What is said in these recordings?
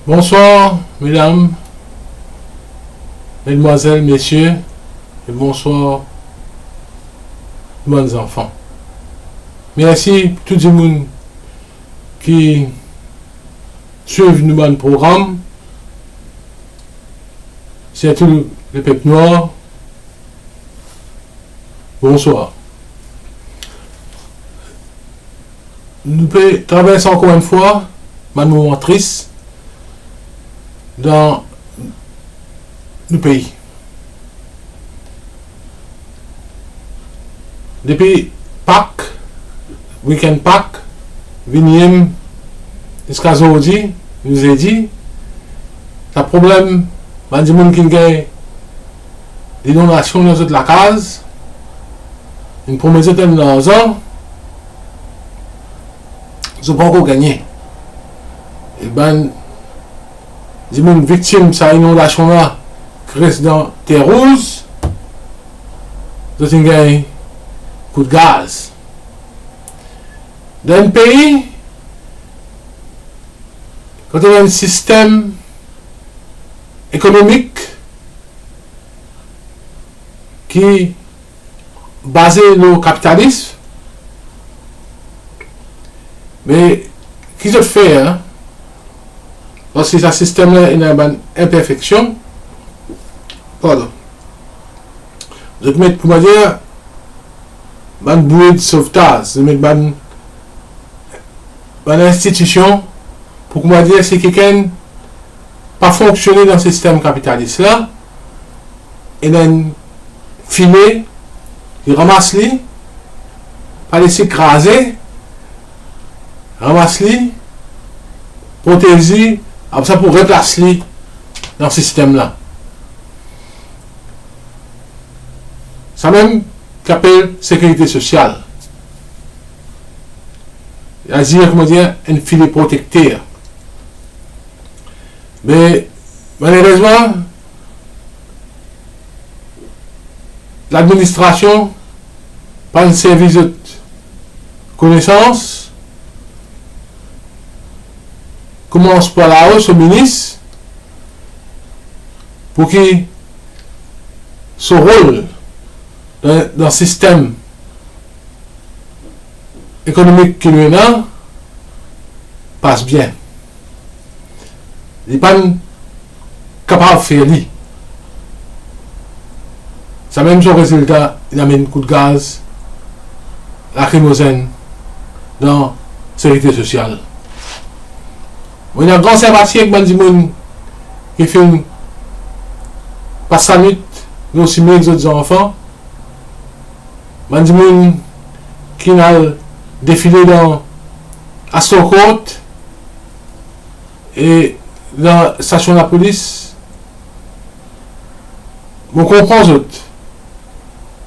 Bonsoir, mesdames, mesdemoiselles, messieurs, et bonsoir, bons enfants. Merci pour tout le monde qui suivent nous dans le programme. C'est tout le peuple noir. Bonsoir. Nous traversons encore une fois un moment triste dans le pays. Depuis Pâques, week-end Pâques, Vigniem, jusqu'à aujourd'hui, nous a dit, le problème, il y a des gens qui ont l'inondation dans toute la case, une promesse de l'argent, ils n'ont pas encore gagné. Et ben, les gens victimes de cette inondation-là, qui restent dans Terre Rouge, ils ont gagné un coup de gaz. Dans un pays, quand on a un système économique qui est basé sur le capitalisme, mais qui se fait, hein, parce que ce système-là a une imperfection, pardon, je vais mettre, comment dire, une bouée de sauvetage, je vais mettre une institution, pour comment dire, si quelqu'un pas fonctionné dans ce système capitaliste-là, il a un filet, il ramasse-les, pas laisser écraser, ramasse-les, protège-les, après ça pour replacer-les dans ce système-là. Ça même qu'appelle sécurité sociale. Il y a dire, comment dire, un filet protecteur. Mais malheureusement, l'administration, pas un service de connaissance, commence par la hausse au ministre pour qu'il son rôle dans le système économique qu'il y a passe bien. Il n'est pas capable de faire lui. Ça même son résultat, il amène un coup de gaz lacrymogène dans la sécurité sociale. Il y a un grand sympathie avec des gens qui font pas 5 minutes, mais aussi mieux que les autres enfants. Des gens qui ont défilé dans Astor Court et dans la station de la police. Je comprends les autres.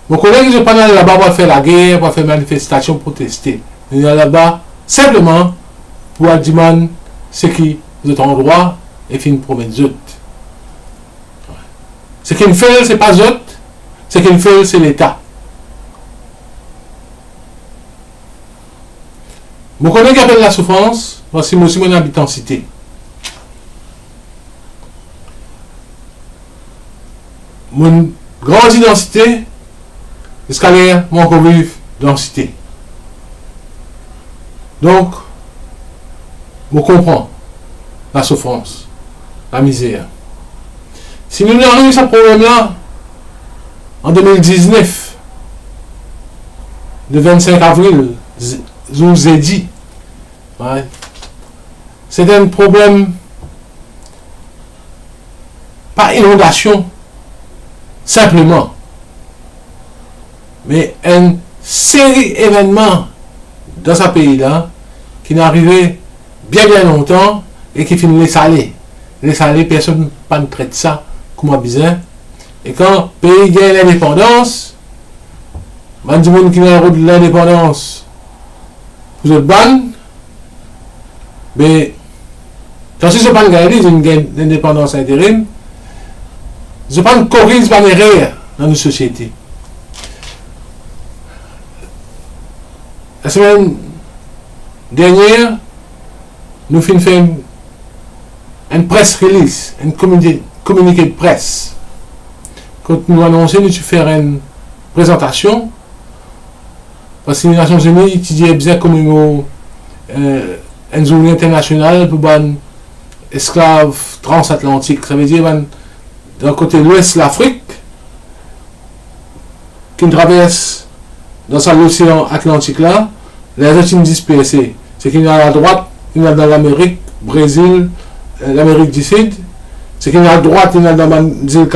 Mon collègue, je ne pas aller là-bas pour faire la guerre, pour faire manifestation, pour protester. Il est là-bas simplement pour dire ce qui est en droit et faire une promesse d'autres. Ce qu'il fait, ce n'est pas d'autres. Ce qu'il fait, c'est l'État. Mon collègue appelle la souffrance, voici moi aussi mon habitant cité. Mon grande identité, jusqu'à l'air, mon convive densité. Donc, je comprends la souffrance, la misère. Si nous avons eu ce problème-là, en 2019, le 25 avril, je vous ai dit, ouais, c'est un problème, pas inondation, simplement, mais une série d'événements dans ce pays-là qui n'arrivaient bien longtemps et qui finissent les salés. Les salés, personne ne traite ça comme un bizarre. Et quand le pays gagne l'indépendance, les gens qui ont l'indépendance, vous êtes ban, mais quand ce n'est pas gagné, ils ont une indépendance intérim, ils n'ont pas une corrige par l'erreur dans nos sociétés. La semaine dernière, nous finissons faire une press release, un communiqué de presse. Quand nous annonçons, nous faire une présentation, parce que les Nations Unies étudient bien comme une journée internationale pour les esclaves transatlantiques. Ça veut dire d'un côté l'ouest de l'Afrique, qui traverse dans l'océan Atlantique là, les autres sont dispersés. C'est qu'il y a à la droite, il y a dans l'Amérique, Brésil, l'Amérique du Sud. C'est qu'il y a à droite, il y a dans les îles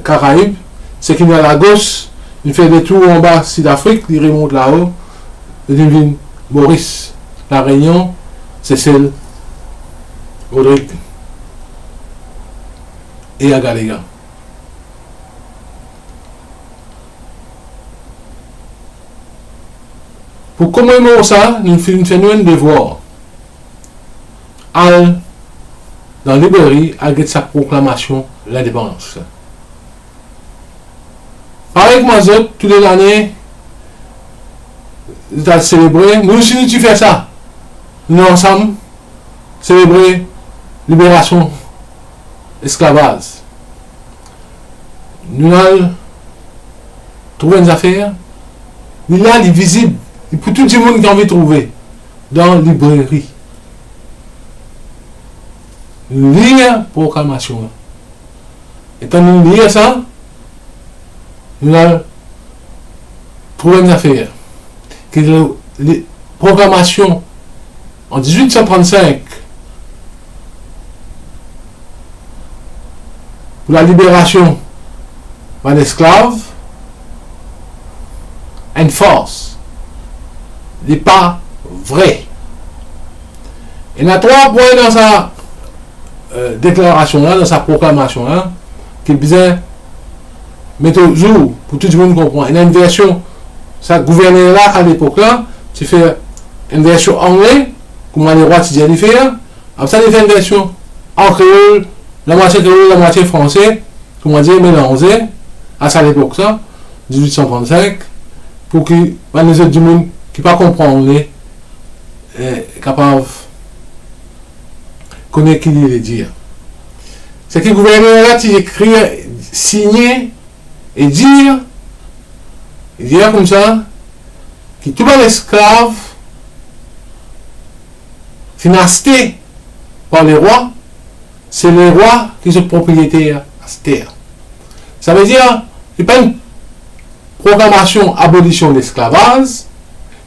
Caraïbes. C'est qu'il y a à la gauche, il fait des tours en bas, Sud-Afrique, il remonte là-haut. Il devine Maurice, La Réunion, Cécile, Rodrigue et Agaléga. Pour commémorer ça, nous faisons un devoir. Dans la librairie, avec sa proclamation de l'indépendance. Pareil que moi, toutes les années, nous avons célébré. Nous aussi, nous faisons ça. Nous ensemble, célébrer libération, esclavage. Nous allons trouver une affaire. Nous là, il est visible. Pour tout le monde qui a envie de trouver dans la librairie. Lire proclamation. Et quand nous lisons ça, nous allons trouver une affaire. Que la proclamation en 1835 pour la libération d'un esclave, une force. N'est pas vrai. Il y a 3 points dans sa déclaration là, dans sa proclamation là, qui est bien mettre au jour pour tout le monde comprendre. Il y a une version, ça gouverneur là à l'époque là, tu fais une version anglaise, comme les rois tu dis les faire. Après ça, il fait une version en créole, la moitié créole, la moitié français, comme on dit mélangé à ça l'époque ça, 1835, pour que les autres du monde qui pas comprendre capable connaître qui il dire. C'est que le gouverneur là tu écrit, signer et dire comme ça que tout les esclaves financés par les rois, c'est les rois qui sont propriétaires à cette terre. Ça veut dire qu'il n'y a pas une proclamation abolition de l'esclavage,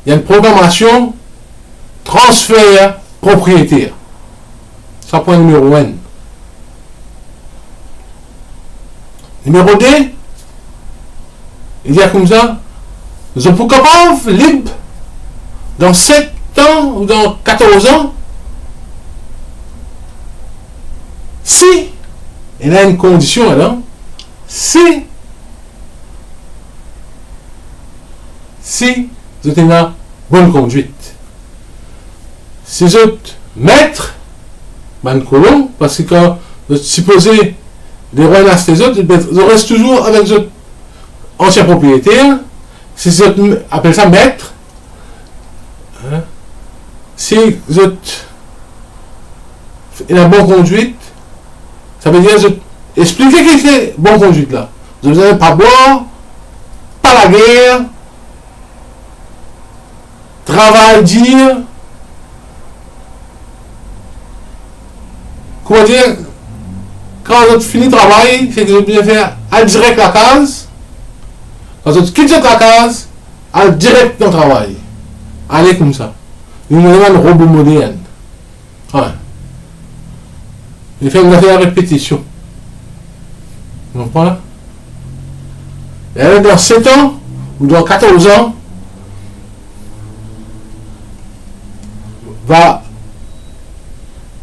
il y a une programmation transfert propriétaire. Ça point numéro 1. Numéro 2, il y a comme ça, nous sommes capables, libres, dans 7 ans ou dans 14 ans, si, il y a une condition là, si vous êtes une bonne conduite. Si vous êtes maître, ben colon, parce que quand vous êtes supposé des rois et des autres, vous restez toujours avec votre ancien propriétaire. Si vous êtes, appelez ça maître, hein, si vous êtes une bonne conduite, ça veut dire expliquez qui c'est bonne conduite là. Vous n'allez pas boire, pas la guerre, travail, dire, comment dire, quand vous finissez le travail, c'est que vous devez faire à direct la case. Quand vous quittez la case, à direct dans le travail. Allez comme ça. Vous avez un robot moderne. Ouais. Il fait une affaire à répétition. Vous comprenez? Et dans 7 ans, ou dans 14 ans, va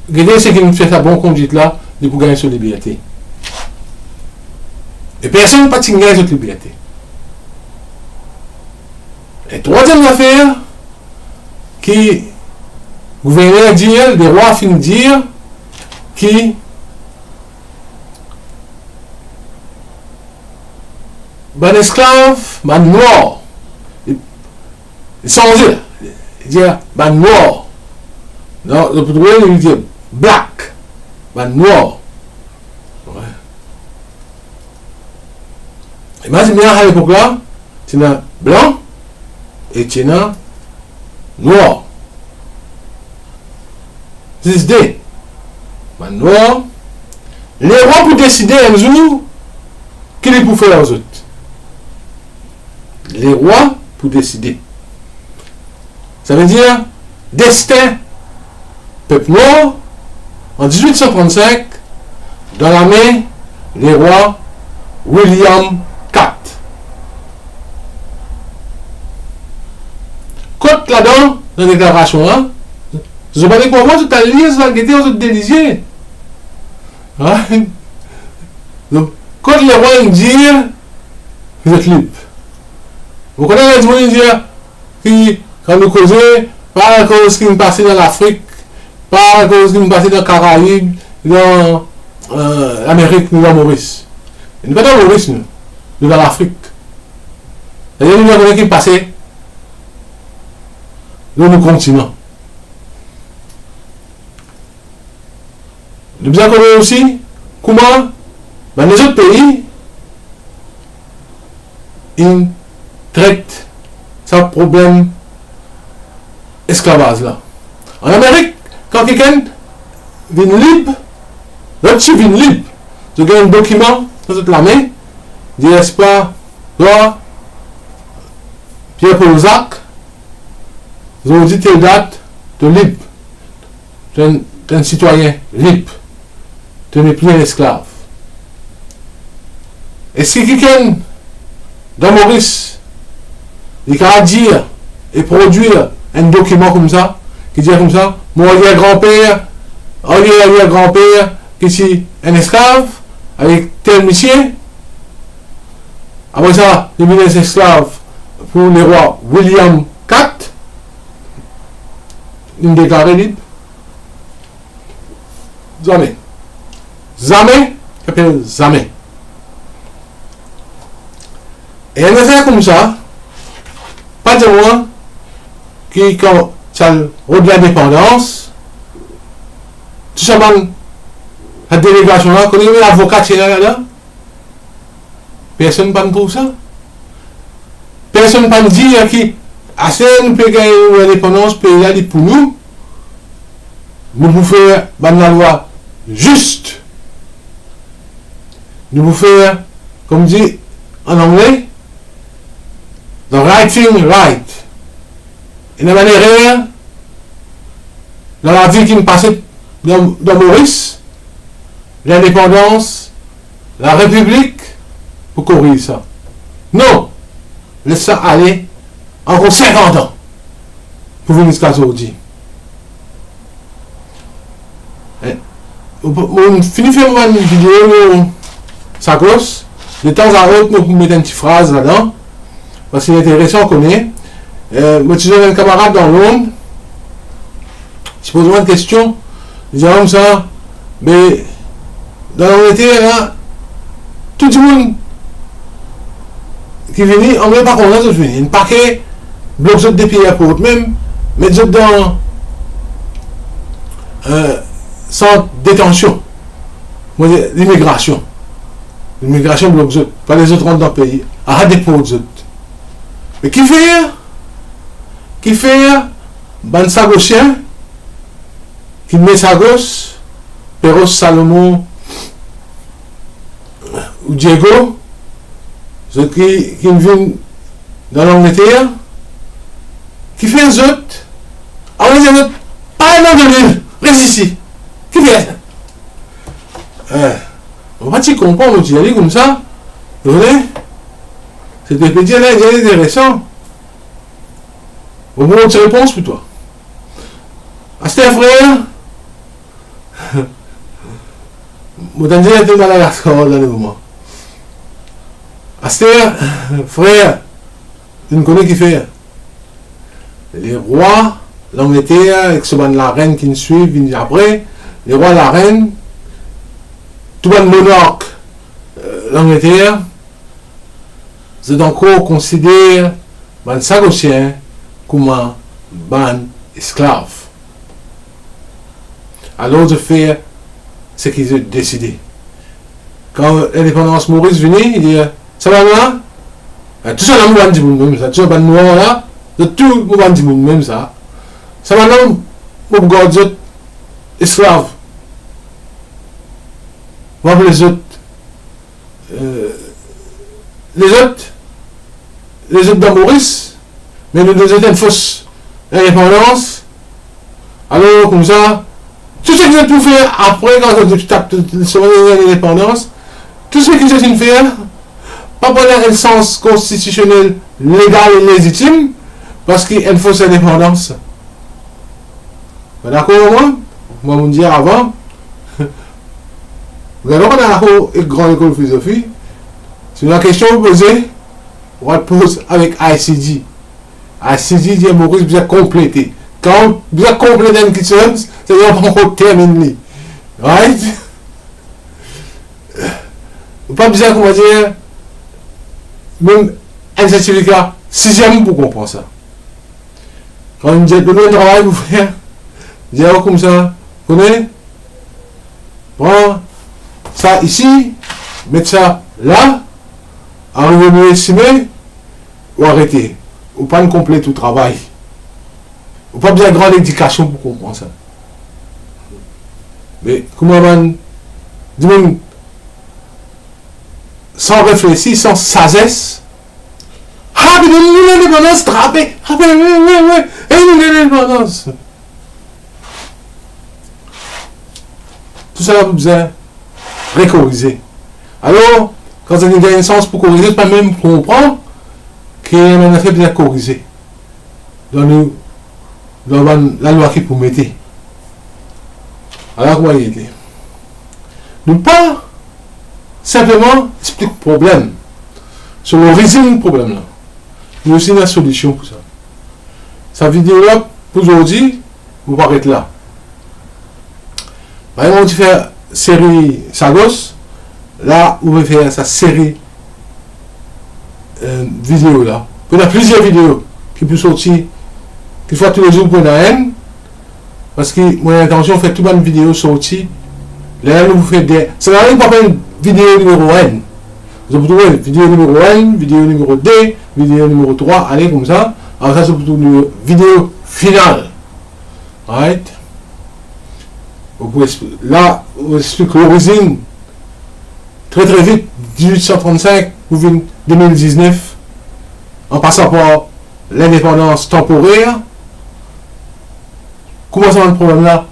guider ce qui nous fait sa bonne conduite là, de pour gagner sa liberté. Et personne n'a pas de gagner cette liberté. Et troisième affaire, qui gouverneur dit, les rois finissent dire, qui ben esclave, ben noir, ils sont dit, ben noir, Non, le trouver, il dit black, ben noir. Ouais. Imagine bien à l'époque là, tu as blanc et tu as noir. C'est D. Ben noir. Les rois pour décider un jour qu'il est pour faire aux autres. Les rois pour décider. Ça veut dire destin. Peuple noir, en 1835, dans la main des rois William IV. Côte là-dedans, dans la déclaration, hein, je ne sais pas comment tout à l'heure, ça va être aux autres délicieux. Donc, quand les rois disent, vous êtes libre. Vous connaissez les gens dire qui, quand nous causons, pas à cause qui nous passait dans l'Afrique, pas à cause qui nous passait dans les Caraïbes, dans l'Amérique, nous dans Maurice. Nous ne sommes pas dans Maurice, nous dans l'Afrique. C'est-à-dire nous avons qui passaient dans nos continents. Nous avons connu aussi comment dans les autres pays, ils traitent ce problème esclavage là. En Amérique, quand quelqu'un vient libre, l'autre vient libre. Tu as un document dans la main, dit n'est-ce pas, toi, Pierre-Paul Jacques, ils ont dit telle date, tu es libre. Tu es un citoyen libre. Tu n'es plus un esclave. Et si quelqu'un dans Maurice, il va dire et produire un document comme ça, qui dit comme ça, mon arrière-grand-père, arrière-grand-père, qui est un esclave, avec tel monsieur, après ça, il devient un esclave pour le roi William IV, il me déclare libre. Jamais. Jamais, s'appelle jamais. Et un affaire comme ça, pas de moi, qui quand ça au-delà de l'indépendance, tout simplement, la délégation là, quand il y a l'avocat qui est là, personne ne parle pour ça. Personne ne parle dire qui, assez nous peut gagner l'indépendance, pays là, pour nous, nous pouvons faire la loi juste. Nous pouvons faire, comme dit en anglais, the right thing right. Et de manière, dans la vie qui me passait dans Maurice, l'indépendance, la République, pour corriger ça. Non, laisse ça aller encore 50 ans pour venir jusqu'à aujourd'hui. On finit de faire une vidéo, ça grosse. De temps à autre, nous mettons une petite phrase là-dedans, parce qu'il est intéressant qu'on ait. Moi, tu as un camarade dans Londres, je pose une question, je dis comme ça, mais dans l'Angleterre, tout le monde qui vient, on ne veut pas qu'on a tous venir. Un paquet, bloque des pays à côté même, mais dans sans détention, l'immigration. L'immigration bloque eux, pas les autres rentrent dans le pays, à dépôt eux. Mais qui fait? Qui fait? Ben Sagosien, qui met Sagos, Perros Salomon, ou Diego, ceux qui viennent dans l'Angleterre, qui fait un autres, ah oui, c'est autres, pas un de l'île, reste ici. Qui fait ça? On va t'y comprendre, on t'y aller comme ça. Vous voyez? C'était petit là, il est intéressant. Au moins, on te réponse pour toi. Ah, c'était un frère. Mon tante était dans Madagascar dans le moment. Ah, c'était frère. Tu ne connais qui fait? Les rois, l'Angleterre, avec la reine qui nous suit, viennent après. Les rois, la reine, tout le monarque, l'Angleterre, c'est encore considéré les Sagosiens comme un esclave. Alors de faire ce qu'ils ont décidé. Quand l'indépendance Maurice venait, il dit ça va là? Tout ça là, nous dit même ça. Tout ça, noir là, de tout, nous dit même ça. Ça va là, pour garder esclaves. Voir les autres. Les autres dans Maurice, mais nous deux étaient une fausse indépendance. Alors, comme ça, tout ce qu'ils ont tout fait après, quand ils ont tapé l'indépendance, tout ce qu'ils ont fait, pas prendre un sens constitutionnel, légal et légitime, parce qu'il y a une fausse indépendance. D'accord, moi, je me dis avant, regardons qu'on a une grande école de philosophie, c'est une question posée, on la pose avec ICD. ICD dit Maurice bien complété. Quand bien complété une question, c'est-à-dire qu'on termine. Right? Pas besoin qu'on va dire, même un certificat, sixième pour comprendre ça. Quand on dit donner un travail pour faire, dire comme ça, connaissez? Prends ça ici, mettre ça là, arriver mieux estimer, ou arrêter. Ou pas une complète tout travail. Ou pas besoin de grande éducation pour comprendre ça. Mais comment on dit sans réfléchir, sans sagesse, ah, mais nous l'indépendance, trappé, ah, ouais, et nous l'indépendance. Tout ça, vous besoin récorriger. Alors, quand on a une sens pour corriger, pas même comprendre qu'il y a un effet bien corrigé dans la loi qui pour mettre. Alors, comment il était? Nous pas simplement expliquer le problème, sur l'origine du problème là. Il y a aussi une solution pour ça. Sa vidéo là, pour aujourd'hui, vous paraît là. Par exemple, on fait série Sagos, là, vous pouvez faire sa série vidéo là. Il y a plusieurs vidéos qui peuvent sortir, qui font tous les jours pour une haine, parce que mon intention de faire toute une vidéo sortie. Là, nous faites des. Ça n'a rien pas faire une vidéo numéro 1. Vous avez trouvé vidéo numéro 1, vidéo numéro 2, vidéo numéro 3, allez comme ça. Alors, ça, c'est plutôt une vidéo finale. Right? Là, on explique l'origine très très vite, 1835 ou 2019, en passant par l'indépendance temporaire. Comment ça va le problème là?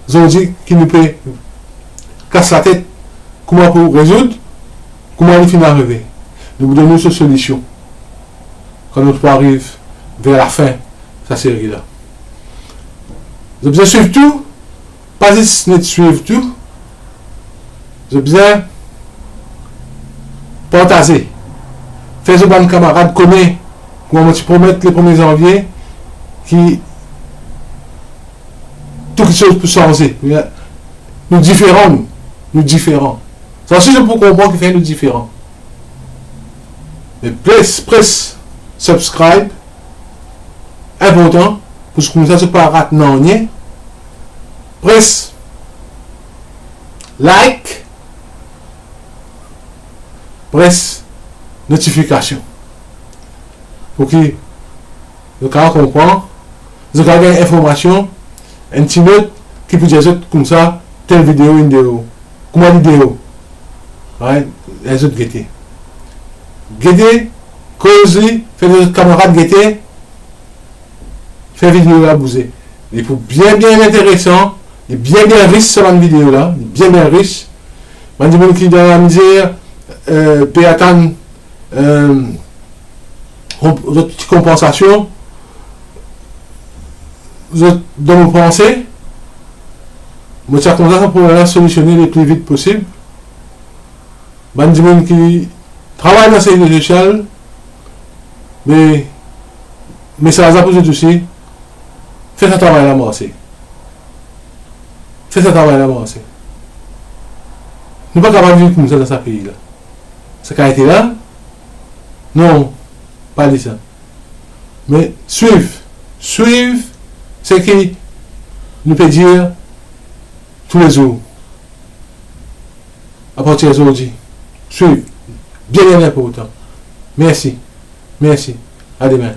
Ils ont dit qu'il nous peut casser la tête. Comment pour résoudre? Comment il finit arriver? Nous vous donnons cette solution quand notre arrive vers la fin de sa série là. Vous avez besoin de suivre tout. Pas juste de suivre tout. Vous avez besoin de partager. Faites vos camarades connaître comment tu promets le 1er janvier qui toute chose peut changer. Nous différents, nous différents. C'est aussi pour comprendre qu'il fait nous différents. Mais press subscribe, important, pour que ça ne se pas rater non rien. Press like, press notification. Pour que le cas comprend, vous avez une information, un petit note qui peut dire comme ça, telle vidéo, une vidéo. Comment vidéo? Ouais, les autres guetter. Guetter, causer, faire des camarades guetter, faire vidéo là bouger. Il faut bien intéressant, et bien riche sur la vidéo là, bien riche. Man dit qui dans la misère, peut attendre votre compensation. Vous êtes dans vos pensées. Moi, ça comme ça pour la solutionner le plus vite possible. Man dit qui travaille dans ces réseaux sociaux, mais ça va poser aussi. Fais ce travail là, moi aussi. Fais ce travail là, moi aussi. Nous ne sommes pas capables de vivre comme ça dans ce pays-là. Ça a été là? Non, pas dit ça. Mais suivre, ce qui nous peut dire tous les jours. À partir d'aujourd'hui. Suivez. Bien important. Merci. Merci. À demain.